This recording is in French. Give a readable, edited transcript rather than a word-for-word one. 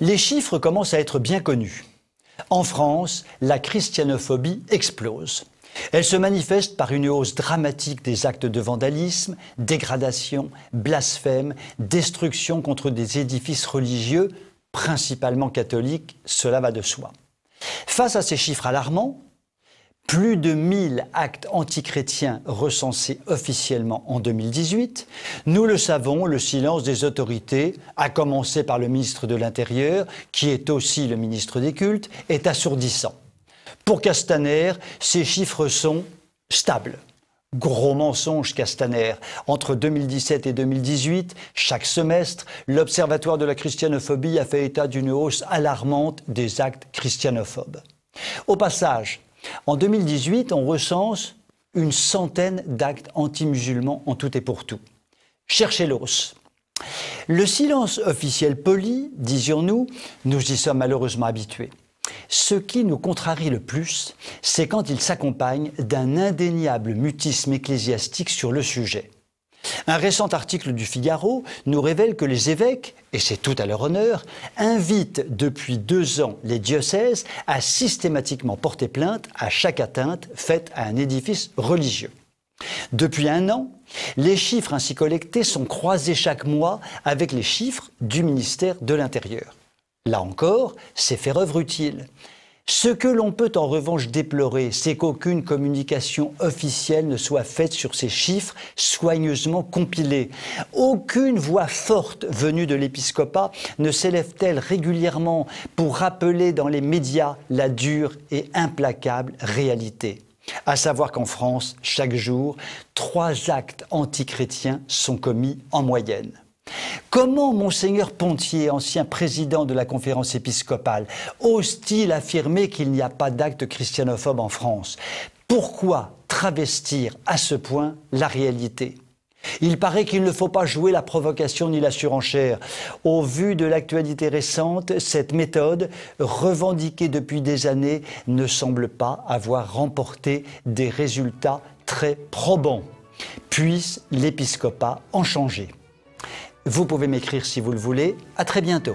Les chiffres commencent à être bien connus. En France, la christianophobie explose. Elle se manifeste par une hausse dramatique des actes de vandalisme, dégradation, blasphème, destruction contre des édifices religieux, principalement catholiques, cela va de soi. Face à ces chiffres alarmants, plus de 1000 actes antichrétiens recensés officiellement en 2018. Nous le savons, le silence des autorités, à commencer par le ministre de l'Intérieur, qui est aussi le ministre des Cultes, est assourdissant. Pour Castaner, ces chiffres sont stables. Gros mensonge, Castaner. Entre 2017 et 2018, chaque semestre, l'Observatoire de la christianophobie a fait état d'une hausse alarmante des actes christianophobes. Au passage, en 2018, on recense une centaine d'actes anti-musulmans en tout et pour tout. Cherchez l'os. Le silence officiel poli, disions-nous, nous y sommes malheureusement habitués. Ce qui nous contrarie le plus, c'est quand il s'accompagne d'un indéniable mutisme ecclésiastique sur le sujet. Un récent article du Figaro nous révèle que les évêques, et c'est tout à leur honneur, invitent depuis 2 ans les diocèses à systématiquement porter plainte à chaque atteinte faite à un édifice religieux. Depuis 1 an, les chiffres ainsi collectés sont croisés chaque mois avec les chiffres du ministère de l'Intérieur. Là encore, c'est faire œuvre utile. Ce que l'on peut en revanche déplorer, c'est qu'aucune communication officielle ne soit faite sur ces chiffres soigneusement compilés. Aucune voix forte venue de l'épiscopat ne s'élève-t-elle régulièrement pour rappeler dans les médias la dure et implacable réalité. À savoir qu'en France, chaque jour, 3 actes antichrétiens sont commis en moyenne. Comment Monseigneur Pontier, ancien président de la conférence épiscopale, ose-t-il affirmer qu'il n'y a pas d'acte christianophobe en France? Pourquoi travestir à ce point la réalité? Il paraît qu'il ne faut pas jouer la provocation ni la surenchère. Au vu de l'actualité récente, cette méthode, revendiquée depuis des années, ne semble pas avoir remporté des résultats très probants. Puisse l'épiscopat en changer. Vous pouvez m'écrire si vous le voulez. À très bientôt.